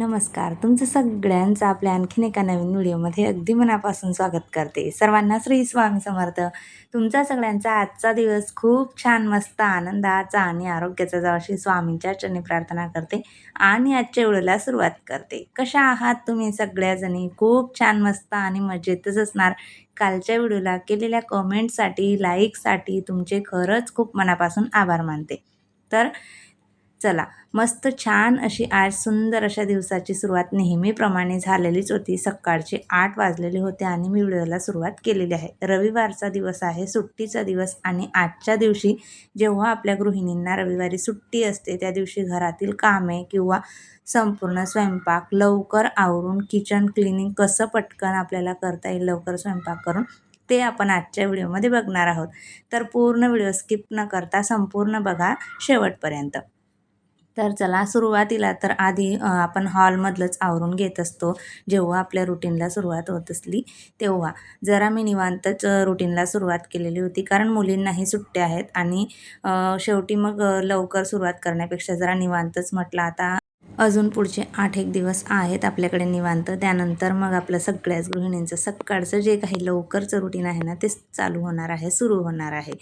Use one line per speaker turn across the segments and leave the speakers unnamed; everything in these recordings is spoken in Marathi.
नमस्कार. तुमचं सगळ्यांचं आपल्या आणखीन एका नवीन व्हिडिओमध्ये अगदी मनापासून स्वागत करते. सर्वांना श्री स्वामी समर्थ. तुमचा सगळ्यांचा आजचा दिवस खूप छान, मस्त, आनंदाचा आणि आरोग्याचा जावो अशी स्वामींच्या चरणी प्रार्थना करते आणि आजच्या व्हिडिओला सुरुवात करते. कशा आहात तुम्ही सगळ्याजणी? खूप छान, मस्त आणि मजेतच असणार. कालच्या व्हिडिओला केलेल्या कमेंटसाठी, लाईकसाठी तुमचे खरंच खूप मनापासून आभार मानते. तर चला, मस्त छान अशी आज सुंदर अशा दिवसाची सुरुवात नेहमीप्रमाणे झालेलीच होती. सकाळचे 8 वाजलेले होते आणि मी व्हिडिओला सुरुवात केलेली आहे. रविवारचा दिवस आहे, सुट्टीचा दिवस आणि आजच्या दिवशी जेव्हा आपल्या गृहिणींना रविवारी सुट्टी असते, त्या दिवशी घरातील कामे किंवा संपूर्ण स्वयंपाक लवकर आवरून किचन क्लिनिंग कसं पटकन आपल्याला करता येईल लवकर स्वयंपाक करून, ते आपण आजच्या व्हिडिओमध्ये बघणार आहोत. तर पूर्ण व्हिडिओ स्किप न करता संपूर्ण बघा शेवटपर्यंत. तर चला, सुरुवातीला तर आधी आपण हॉलमधलंच आवरून घेत असतो. जेव्हा आपल्या रुटीनला सुरुवात होत असली तेव्हा जरा मी निवांतच रुटीनला सुरुवात केलेली होती, कारण मुलींनाही सुट्ट्या आहेत आणि शेवटी मग लवकर सुरुवात करण्यापेक्षा जरा निवांतच म्हटलं आता अजून पुढचे 8 एक दिवस आहेत आपल्याकडे निवांत. त्यानंतर मग आपलं सगळ्याच गृहिणींचं सकाळचं जे काही लवकरचं रुटीन आहे ना, ते चालू होणार आहे, सुरू होणार आहे.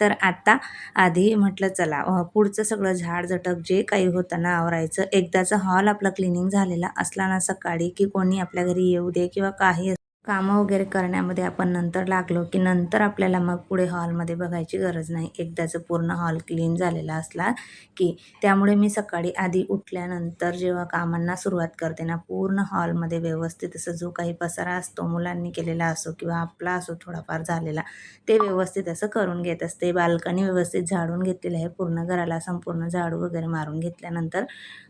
तर आता आधी म्हटलं चला पुढचं सगळं झाडझटक जे काही होतं ना आवरायचं. एकदाचा हॉल आपला क्लिनिंग झालेला असला ना सकाळी, की कोणी आपल्या घरी येऊ दे किंवा काही कामं वगैरे करण्यामध्ये आपण नंतर लागलो, की नंतर आपल्याला मग पुढे हॉलमध्ये बघायची गरज नाही. एकदाचं पूर्ण हॉल क्लीन झालेला असला की. त्यामुळे मी सकाळी आधी उठल्यानंतर जेव्हा कामांना सुरुवात करते ना, पूर्ण हॉलमध्ये व्यवस्थित असं जो काही पसारा असतो मुलांनी केलेला असो किंवा आपला असो थोडाफार झालेला, ते व्यवस्थित असं करून घेत असते. बाल्कनी व्यवस्थित झाडून घेतलेली आहे. पूर्ण घराला संपूर्ण झाडू वगैरे मारून घेतल्यानंतर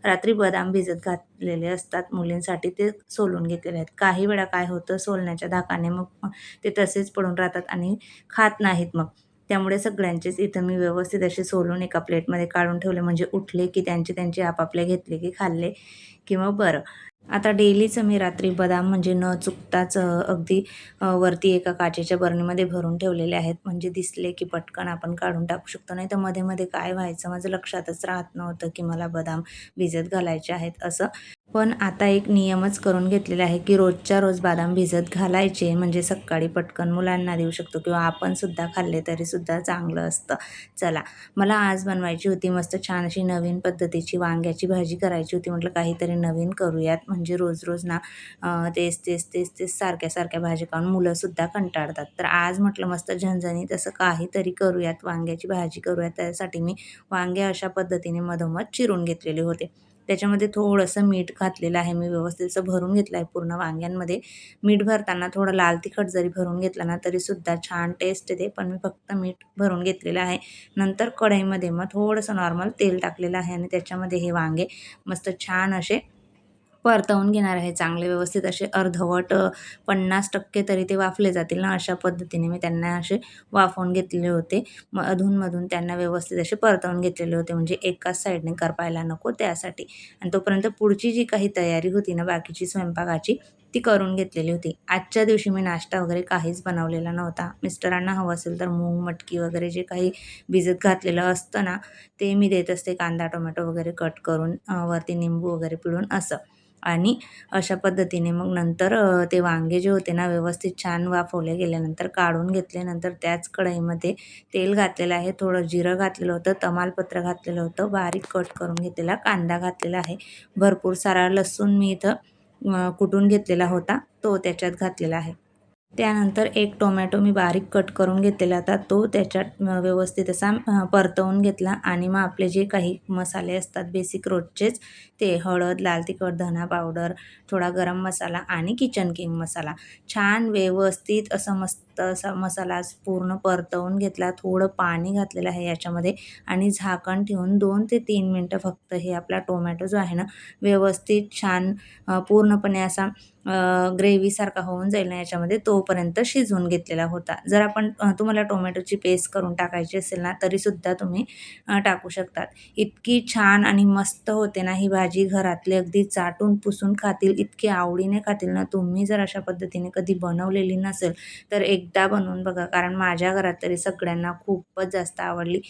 रात्री बदाम भिजत घातलेले असतात मुलींसाठी, ते सोलून घेतलेले आहेत. काही वेळा काय होतं, सोलण्याच्या धाकाने मग ते तसेच पडून राहतात आणि खात नाहीत मग. त्यामुळे सगळ्यांचेच इथं मी व्यवस्थित असे सोलून एका प्लेटमध्ये काढून ठेवले, म्हणजे उठले की त्यांचे आपापले घेतले की खाल्ले की मग बरं. आता डेलीचं मी रात्री बदाम म्हणजे न चुकताच अगदी वरती एका काचेच्या बरणीमध्ये भरून ठेवलेले आहेत, म्हणजे दिसले की पटकन आपण काढून टाकू शकतो. नाही तर मध्ये-मध्ये काय व्हायचं, माझं लक्षातच राहत नव्हतं की मला बदाम भिजत घालायचे आहेत असं. पण आता एक नियमच करून घेतलेला आहे, की रोजच्या रोज बदाम भिजत घालायचे, म्हणजे सकाळी पटकन मुलांना देऊ शकतो किंवा आपण सुद्धा खाल्ले तरीसुद्धा चांगलं असतं. चला, मला आज बनवायची होती मस्त छान अशी नवीन पद्धतीची वांग्याची भाजी करायची होती. म्हटलं काहीतरी नवीन करूयात, म्हणजे रोज-रोज ना तेच सारख्या-सारख्या भाज्या खाऊन मुलंसुद्धा कंटाळतात. तर आज म्हटलं मस्त झणझणीत असं काहीतरी करूयात, वांग्याची भाजी करूयात. त्यासाठी मी वांगे अशा पद्धतीने मधोमध चिरून घेतलेले होते. त्याच्यामध्ये थोडंसं मीठ घातलेलं आहे मी, व्यवस्थित असं भरून घेतलं आहे पूर्ण वांग्यांमध्ये. मीठ भरताना थोडं लाल तिखट जरी भरून घेतलं ना तरीसुद्धा छान टेस्ट येते, पण मी फक्त मीठ भरून घेतलेलं आहे. नंतर कढईमध्ये मग थोडंसं नॉर्मल तेल टाकलेलं आहे आणि त्याच्यामध्ये हे वांगे मस्त छान असे परतवून घेणार आहे. चांगले व्यवस्थित असे अर्धवट 50% तरी ते वाफले जातील ना, अशा पद्धतीने मी त्यांना असे वाफवून घेतलेले होते. मग अधून-मधून त्यांना व्यवस्थित असे परतवून घेतलेले होते, म्हणजे एकाच साईडने करपायला नको त्यासाठी. आणि तोपर्यंत पुढची जी काही तयारी होती ना बाकीची स्वयंपाकाची, ती करून घेतलेली होती. आजच्या दिवशी मी नाश्ता वगैरे काहीच बनवलेला नव्हता. मिस्टरांना हवं असेल तर मूग, मटकी वगैरे जे काही भिजत घातलेलं असतं ना, ते मी देत असते. कांदा, टोमॅटो वगैरे कट करून वरती निंबू वगैरे पिळून असं. आणि अशा पद्धतीने मग नंतर ते वांगे जे होते ना व्यवस्थित छान वाफवले गेल्यानंतर काढून घेतले. नंतर त्याच कढईमध्ये तेल घातलेलं आहे, थोडं जिरं घातलेलं होतं, तमालपत्र घातलेलं होतं, बारीक कट करून घेतलेला कांदा घातलेला आहे, भरपूर सारा लसूण मी इथं कुटून घेतलेला होता, तो त्याच्यात घातलेला आहे. त्यानंतर एक टोमॅटो मी बारीक कट करून घेतलेला होता, तो त्याच्यात व्यवस्थित असा परतवून घेतला आणि मग आपले जे काही मसाले असतात बेसिक रोजचेच, ते हळद, लाल तिखट, धना पावडर, थोडा गरम मसाला आणि किचन किंग मसाला छान व्यवस्थित असं मस्त असा मसाला पूर्ण परतवून घेतला. थोडं पाणी घातलेलं आहे याच्यामध्ये आणि झाकण ठेवून 2 ते 3 मिनटं फक्त हे आपला टोमॅटो जो आहे ना व्यवस्थित छान पूर्णपणे असा ग्रेव्हीसारखा होऊन जाईल ना याच्यामध्ये, तोपर्यंत शिजवून घेतलेला होता. जर आपण तुम्हाला टोमॅटोची पेस्ट करून टाकायची असेल ना तरीसुद्धा तुम्ही टाकू शकतात. इतकी छान आणि मस्त होते ना ही भाजी, घरातले अगदी चाटून पुसून खातील, इतकी आवडीने खातील ना. तुम्ही जर अशा पद्धतीने कधी बनवलेली नसेल तर एकदा बनवून बघा, कारण माझ्या घरात तरी सगळ्यांना खूपच जास्त आवडली.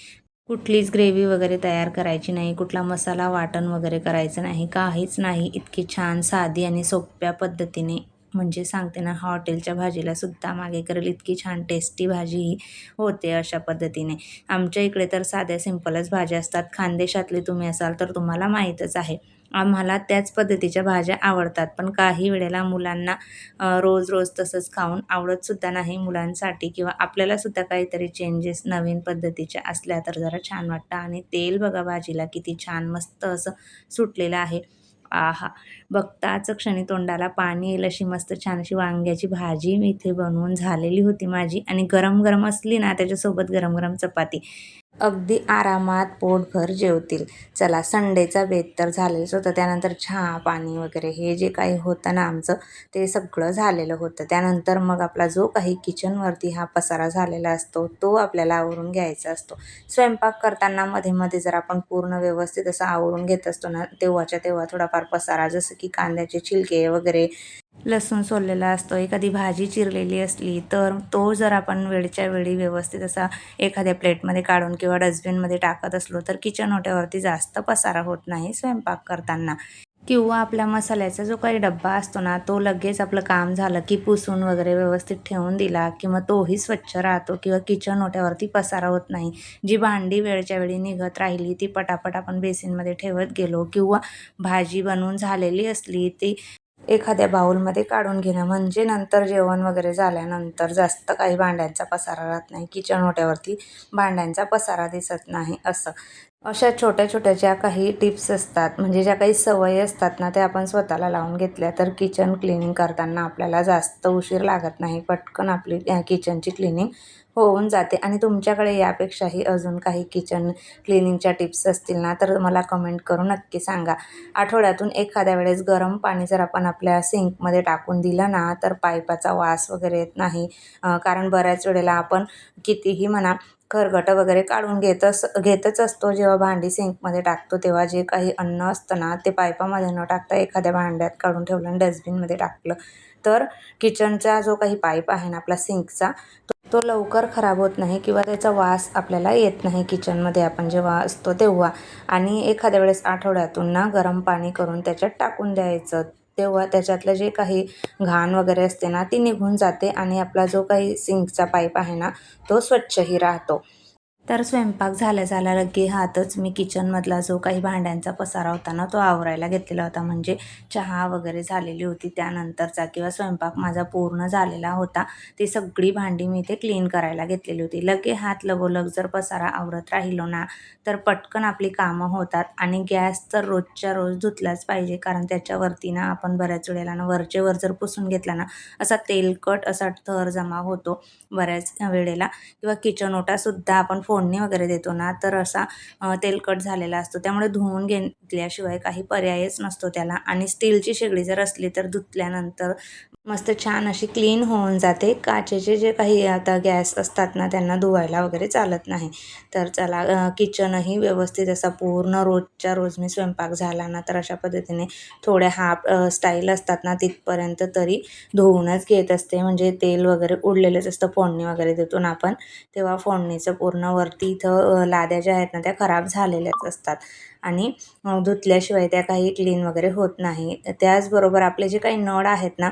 कुठलीच ग्रेव्ही वगैरे तयार करायची नाही, कुठला मसाला वाटण वगैरे करायचं नाही, काहीच नाही. इतकी छान साधी आणि सोप्या पद्धतीने म्हणजे सांगते ना, हॉटेलच्या भाजीला सुद्धा मागे करेल इतकी छान टेस्टी भाजी ही होते अशा पद्धतीने. आमच्या इकडे तर साध्या सिंपलच भाज्या असतात. खानदेशातले तुम्ही असाल तर तुम्हाला माहीतच आहे. आम्हाला त्याच पद्धतीच्या भाज्या आवडतात. पण काही वेळेला मुलांना रोज-रोज तसंच खाऊन आवडतसुद्धा नाही मुलांसाठी किंवा आपल्यालासुद्धा काहीतरी चेंजेस नवीन पद्धतीच्या असल्या तर जरा छान वाटतं. आणि तेल बघा भाजीला किती छान मस्त असं सुटलेलं आहे. आहा! बघताच क्षणी तोंडाला पाणी येईल अशी मस्त छान अशी वांग्याची भाजी मी इथे बनवून झालेली होती माझी आणि गरम-गरम असली ना त्याच्यासोबत गरम-गरम चपाती. अगदी आरामात पोटभर जेवतील. चला संडेचा बेत तर झालेलंच होतं. त्यानंतर चहा, पाणी वगैरे हे जे काही होतं ना आमचं, ते सगळं झालेलं होतं. त्यानंतर मग आपला जो काही किचनवरती हा पसारा झालेला असतो, तो आपल्याला आवरून घ्यायचा असतो. स्वयंपाक करताना मध्ये-मध्ये जर आपण पूर्ण व्यवस्थित असं आवरून घेत असतो ना, तेव्हाच्या तेव्हा थोडाफार पसारा जसं की कांद्याचे छिलके वगैरे, लसूण सोललेला असतो, एखादी भाजी चिरलेली असली, तर तो जर आपण वेळच्या वेळी व्यवस्थित असा एखाद्या प्लेटमध्ये काढून किंवा डस्टबिनमध्ये टाकत असलो, तर किचन ओट्यावरती जास्त पसारा होत नाही स्वयंपाक करताना. किंवा आपल्या मसाल्याचा जो काही डब्बा असतो ना, तो लगेच आपलं काम झालं की पुसून वगैरे व्यवस्थित ठेवून दिला की मग तोही स्वच्छ राहतो किंवा किचन ओट्यावरती पसारा होत नाही. जी भांडी वेळच्या वेळी निघत राहिली, ती पटापट आपण बेसिनमध्ये ठेवत गेलो किंवा भाजी बनवून झालेली असली, ती एखाद्या बाउलमध्ये काढून घेणं म्हणजे नंतर जेवण वगैरे झाल्यानंतर जास्त काही भांड्यांचा पसारा राहत नाही. किचन ओट्यावरती भांड्यांचा पसारा दिसत नाही असं. अशा छोट्या-छोट्या ज्या काही टिप्स असतात म्हणजे ज्या काही सवयी असतात ना, त्या आपण स्वतःला लावून घेतल्या तर किचन क्लीनिंग करताना आपल्याला जास्त उशीर लागत नाही. पटकन आपली किचनची क्लीनिंग होऊन जाते. आणि तुमच्याकडे यापेक्षाही अजून काही किचन क्लीनिंगच्या टिप्स असतील ना, तर मला कमेंट करून नक्की सांगा. आठवड्यातून एखाद्या वेळेस गरम पाणी जर आपण आपल्या सिंकमध्ये टाकून दिलं ना, तर पाईपाचा वास वगैरे येत नाही. कारण बऱ्याच वेळेला आपण कितीही म्हणा खरकटं वगैरे काढून घेतच असतो. जेव्हा भांडी सिंकमध्ये टाकतो तेव्हा जे काही अन्न असतं ना, ते पाईपामध्ये न टाकता एखाद्या भांड्यात काढून ठेवलं आणि डस्टबिनमध्ये टाकलं, तर किचनचा जो काही पाईप आहे ना आपला सिंकचा, तो लवकर खराब होत नाही किंवा त्याचा वास आपल्याला येत नाही किचनमध्ये आपण जेव्हा असतो तेव्हा. आणि एखाद्या वेळेस आठवड्यातून ना गरम पाणी करून त्याच्यात टाकून द्यायचं. तेव्हा त्याच्यातलं जे काही घाण वगैरे असते ना, ती निघून जाते आणि आपला जो काही सिंकचा पाईप आहे ना, तो स्वच्छही राहतो. तर स्वयंपाक झाल्या-झाल्या लगे हातच मी किचनमधला जो काही भांड्यांचा पसारा होता ना, तो आवरायला घेतलेला होता. म्हणजे चहा वगैरे झालेली होती त्यानंतरचा किंवा स्वयंपाक माझा पूर्ण झालेला होता. ती सगळी भांडी मी इथे क्लीन करायला घेतलेली होती. लगे हात लगोलग जर पसारा आवरत राहिलो ना, तर पटकन आपली कामं होतात. आणि गॅस तर रोजच्या रोज धुतलाच पाहिजे, कारण त्याच्यावरती ना आपण बऱ्याच वेळेला ना वरचे वर जर पुसून घेतला ना, असा तेलकट असा थर जमा होतो बऱ्याच वेळेला. किंवा किचन ओटासुद्धा आपण फोडणी वगैरे देतो ना, तर असा तेलकट झालेला असतो. त्यामुळे धुवून घेतल्याशिवाय काही पर्यायच नसतो त्याला. आणि स्टीलची शेगडी जर असली तर धुतल्यानंतर मस्त छान अशी क्लीन होऊन जाते. काचेचे जे काही आता गॅस असतात ना, त्यांना धुवायला वगैरे चालत नाही. तर चला किचनही व्यवस्थित असा पूर्ण रोजच्या रोज मी स्वयंपाक झाला ना, तर अशा पद्धतीने थोड्या हाफ स्टाईल असतात ना, तिथपर्यंत तरी धुवूनच घेत असते. म्हणजे तेल वगैरे उडलेलंच असतं फोडणी वगैरे देतो ना आपण, तेव्हा फोडणीचं पूर्ण वरती इथं लाद्या ज्या आहेत ना, त्या खराब झालेल्याच असतात आणि धुतल्याशिवाय त्या काही क्लीन वगैरे होत नाही. त्याचबरोबर आपले जे काही नळ आहेत ना,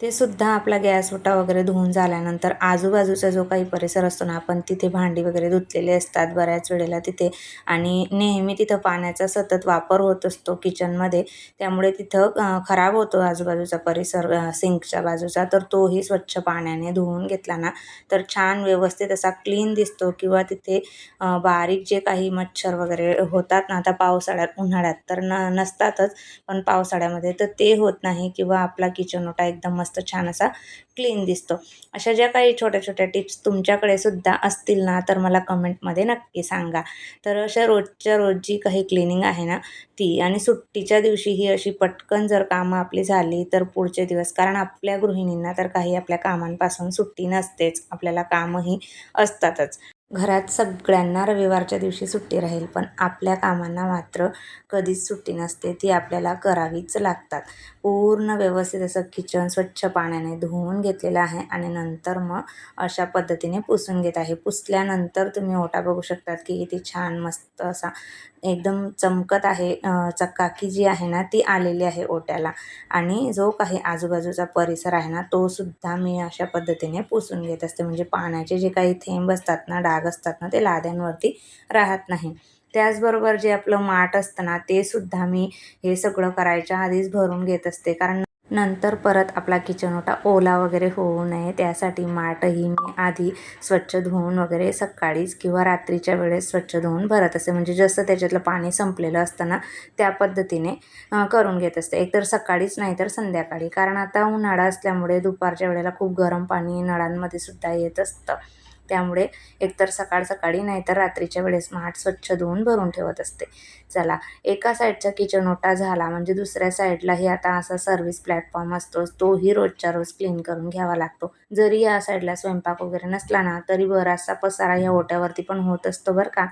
ते सुद्धा आपला गॅस ओटा वगैरे धुवून झाल्यानंतर आजूबाजूचा जो काही परिसर असतो ना, आपण तिथे भांडी वगैरे धुतलेली असतात बऱ्याच वेळेला तिथे. आणि नेहमी तिथं पाण्याचा सतत वापर होत असतो किचनमध्ये. त्यामुळे तिथं खराब होतो आजूबाजूचा परिसर सिंकच्या बाजूचा. तर तोही स्वच्छ पाण्याने धुवून घेतला ना, तर छान व्यवस्थित असा क्लीन दिसतो. किंवा तिथे बारीक जे काही मच्छर वगैरे होतात ना, आता पावसाळ्यात, उन्हाळ्यात तर नसतातच, पण पावसाळ्यामध्ये तर ते होत नाही किंवा आपला किचन ओटा एकदम मस्त छान असा क्लीन दिसतो. अशा ज्या काही छोट्या-छोट्या टिप्स तुमच्याकडे सुद्धा असतील ना, तर मला कमेंटमध्ये नक्की सांगा. तर अशा रोजच्या रोज जी काही क्लीनिंग आहे ना, ती. आणि सुट्टीच्या दिवशी ही अशी पटकन जर कामं आपली झाली, तर पुढचे दिवस, कारण आपल्या गृहिणींना तर काही आपल्या कामांपासून सुट्टी नसतेच. आपल्याला कामंही असतातच. घरात सगळ्यांना रविवारच्या दिवशी सुट्टी राहील, पण आपल्या कामांना मात्र कधीच सुट्टी नसते. ती आपल्याला करावीच लागतात. पूर्ण व्यवस्थित असं किचन स्वच्छ पाण्याने धुवून घेतलेलं आहे आणि नंतर मग अशा पद्धतीने पुसून घेत आहे. पुसल्यानंतर तुम्ही ओटा बघू शकतात की किती छान मस्त असा एकदम चमकत आहे. चकाकी जी आहे ना ती आलेली आहे ओट्याला आणि जो काही आजूबाजूचा परिसर आहे ना तो सुद्धा मी अशा पद्धतीने पुसून घेत असते. म्हणजे पाण्याचे जे काही थेंब असतात ना, डाग असतात ना, ते लाद्यांवरती राहत नाही. त्याचबरोबर जे आपलं माठ असतं ना ते सुद्धा मी हे सगळं करायच्या आधीच भरून घेत असते. कारण नंतर परत आपला किचन ओटा ओला वगैरे होऊ नये त्यासाठी माठही मी आधी स्वच्छ धुवून वगैरे सकाळीच किंवा रात्रीच्या वेळेस स्वच्छ धुवून भरत असते. म्हणजे जसं त्याच्यातलं पाणी संपलेलं असतं ना त्या पद्धतीने करून घेत असते. एकतर सकाळीच नाही तर संध्याकाळी. कारण आता उन्हाळा असल्यामुळे दुपारच्या वेळेला खूप गरम पाणी नळांमध्ये सुद्धा येत असतं. त्यामुळे एकतर सकाळी नाहीतर रात्रीच्या वेळेस माठ स्वच्छ धुवून भरून ठेवत असते. चला, एका साईडचा किचन ओटा झाला म्हणजे दुसऱ्या साईडलाही आता असा सर्व्हिस प्लॅटफॉर्म असतो, तोही रोजच्या रोज क्लीन करून घ्यावा लागतो. जरी या साईडला स्वयंपाक वगैरे नसला ना तरी बराचसा पसारा या ओट्यावरती पण होत असतो बरं का.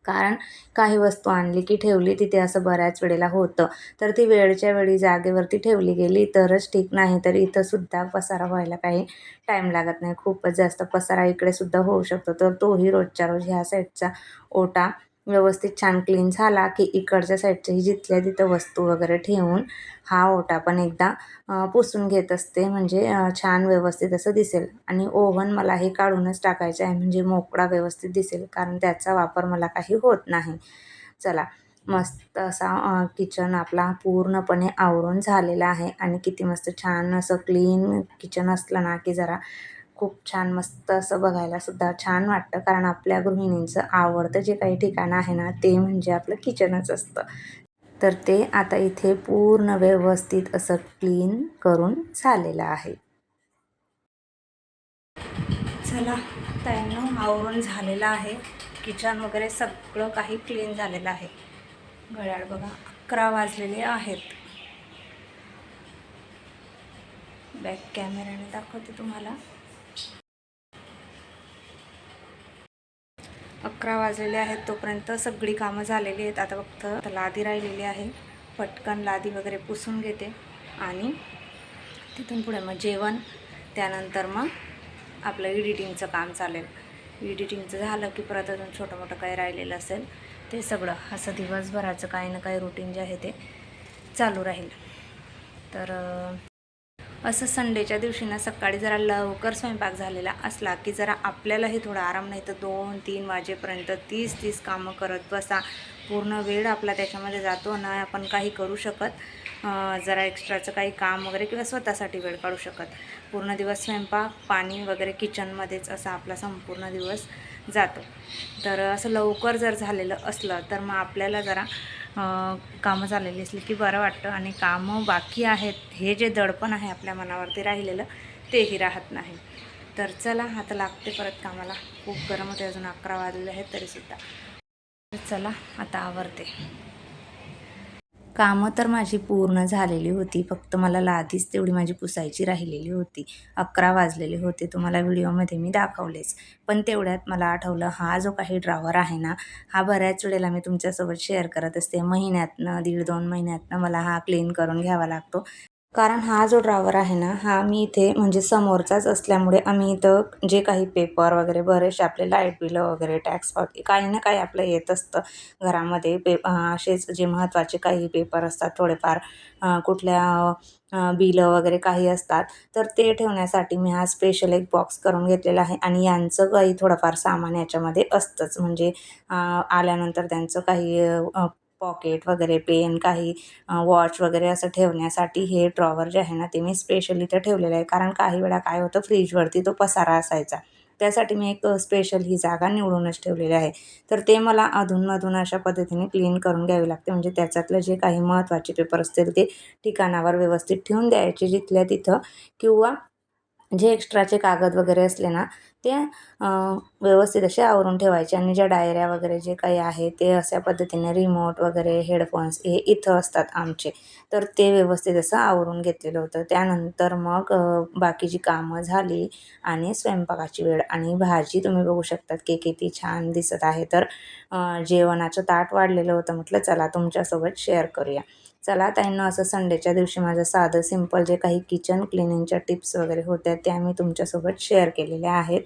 कारण काही वस्तू आणली की ठेवली तिथे असं बऱ्याच वेळेला होतं. तर ती वेळच्या वेळी जागेवरती ठेवली गेली तरच ठीक, नाही तर इथं सुद्धा पसारा व्हायला काही टाईम लागत नाही. खूपच जास्त पसारा इकडे सुद्धा होऊ शकतो. तर तोही रोजच्या रोज ह्या साईडचा ओटा व्यवस्थित छान क्लीन झाला की इकडच्या साईडच्याही जिथल्या तिथं वस्तू वगैरे ठेवून हा ओटा पण एकदा पुसून घेत असते. म्हणजे छान व्यवस्थित असं दिसेल. आणि ओव्हन मला हे काढूनच टाकायचं आहे म्हणजे मोकळा व्यवस्थित दिसेल, कारण त्याचा वापर मला काही होत नाही. चला, मस्त असा किचन आपला पूर्णपणे आवरून झालेला आहे आणि किती मस्त छान असं क्लीन किचन असलं ना की जरा खूप छान मस्त असं बघायला सुद्धा छान वाटतं. कारण आपल्या गृहिणींचं आवडतं जे काही ठिकाण आहे ना ते म्हणजे आपलं किचनच असतं. तर ते आता इथे पूर्ण व्यवस्थित असं क्लीन करून झालेलं आहे. चला ताईंनो, आवरून झालेलं आहे. किचन वगैरे सगळं काही क्लीन झालेलं आहे. घड्याळ बघा 11 वाजलेले आहेत. बॅक कॅमेऱ्याने दाखवते तुम्हाला. 11 वाजलेले आहेत. तोपर्यंत सगळी कामं झालेली आहेत. आता फक्त लादी राहिलेली आहे. पटकन लादी वगैरे पुसून घेते आणि तिथून पुढे मग जेवण, त्यानंतर मग आपलं एडिटिंगचं काम चालेल. एडिटिंगचं झालं की परत अजून छोटं मोठं काही राहिलेलं असेल ते सगळं असं दिवसभराचं काही ना काही रुटीन जे आहे ते चालू राहील. तर असं संडेच्या दिवशी ना सकाळी जरा लवकर स्वयंपाक झालेला असला की जरा आपल्यालाही थोडा आराम, नाही तर 2-3 वाजेपर्यंत 30 कामं करत बसा. पूर्ण वेळ आपला त्याच्यामध्ये जातो ना आपण काही करू शकत, जरा एक्स्ट्राचं काही काम वगैरे किंवा स्वतःसाठी वेळ काढू शकत. पूर्ण दिवस स्वयंपाक, पाणी वगैरे किचनमध्येच असा आपला संपूर्ण दिवस जातो. तर असं लवकर जर झालेलं असलं तर मग आपल्याला जरा कामं झालेली असली की बरं वाटतं आणि कामं बाकी आहेत हे जे दडपण आहे आपल्या मनावरती राहिलेलं तेही राहत नाही. तर चला आता लागते परत कामाला. खूप गरम होते, अजून 11 वाजलेले आहेत तरीसुद्धा. तर चला आता आवरते. कामं तर माझी पूर्ण झालेली होती. फक्त मला लादीच तेवढी माझी पुसायची राहिलेली होती. 11 वाजलेले होते. तुम्हाला व्हिडिओमध्ये मी दाखवलेच. पण तेवढ्यात मला आठवलं हा जो काही ड्रॉवर आहे ना, हा बऱ्याच वेळेला मी तुमच्यासोबत शेअर करत असते. महिन्यातनं 1.5-2 महिन्यातनं मला हा क्लीन करून घ्यावा लागतो. कारण हा जो ड्रॉवर आहे ना, हा मी इथे म्हणजे समोरचाच असल्यामुळे आम्ही इथं जे काही पेपर वगैरे बरेचसे आपले लाईट बिलं वगैरे टॅक्स पावती काही ना काही आपलं येत असतं घरामध्ये. असेच जे महत्त्वाचे काही पेपर असतात थोडेफार, कुठल्या बिलं वगैरे काही असतात, तर ते ठेवण्यासाठी मी हा स्पेशल एक बॉक्स करून घेतलेला आहे. आणि यांचं काही थोडंफार सामान याच्यामध्ये असतंच. म्हणजे आल्यानंतर त्यांचं काही पॉकेट वगैरे, पेन, काही वॉच वगैरे असं ठेवण्यासाठी हे ड्रॉवर जे आहे ना ते मी स्पेशल इथं ठेवलेलं आहे. कारण काही वेळा काय होतं, फ्रीजवरती तो पसारा असायचा. त्यासाठी मी एक स्पेशल ही जागा निवडूनच ठेवलेली आहे. तर ते मला अधूनमधून अशा पद्धतीने क्लीन करून घ्यावे लागते. म्हणजे त्याच्यातलं जे काही महत्त्वाचे पेपर असतील ते ठिकाणावर व्यवस्थित ठेवून द्यायचे जिथल्या तिथं, किंवा जे एक्स्ट्राचे कागद वगैरे असले ना ते व्यवस्थित असे आवरून ठेवायचे आणि ज्या डायऱ्या वगैरे जे काही आहे ते अशा पद्धतीने रिमोट वगैरे हेडफोन्स हे इथं असतात आमचे, तर ते व्यवस्थित असं आवरून घेतलेलं होतं. त्यानंतर मग बाकीची कामं झाली आणि स्वयंपाकाची वेळ आणि भाजी तुम्ही बघू शकतात की किती छान दिसत आहे. तर जेवणाचं ताट वाढलेलं होतं. म्हटलं चला तुमच्यासोबत शेअर करूया. चला ताईंनो, असं संडेच्या दिवशी माझं साधं सिंपल जे काही किचन क्लिनिंगच्या टिप्स वगैरे होत्या त्या मी तुमच्यासोबत शेअर केलेल्या आहेत.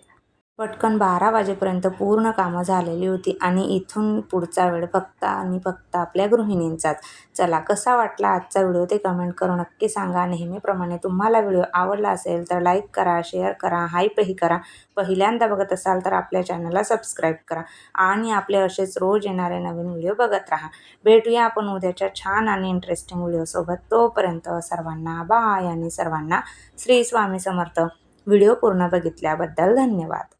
पटकन 12 वाजेपर्यंत पूर्ण कामं झालेली होती आणि इथून पुढचा वेळ फक्त आणि फक्त आपल्या गृहिणींचाच. चला, कसा वाटला आजचा व्हिडिओ ते कमेंट करून नक्की सांगा. नेहमीप्रमाणे तुम्हाला व्हिडिओ आवडला असेल तर लाईक करा, शेअर करा, हाईपही करा. पहिल्यांदा बघत असाल तर आपल्या चॅनलला सबस्क्राईब करा आणि आपले असेच रोज येणारे नवीन व्हिडिओ बघत राहा. भेटूया आपण उद्याच्या छान आणि इंटरेस्टिंग व्हिडिओसोबत. तोपर्यंत सर्वांना बाय आणि सर्वांना श्री स्वामी समर्थ. व्हिडिओ पूर्ण बघितल्याबद्दल धन्यवाद.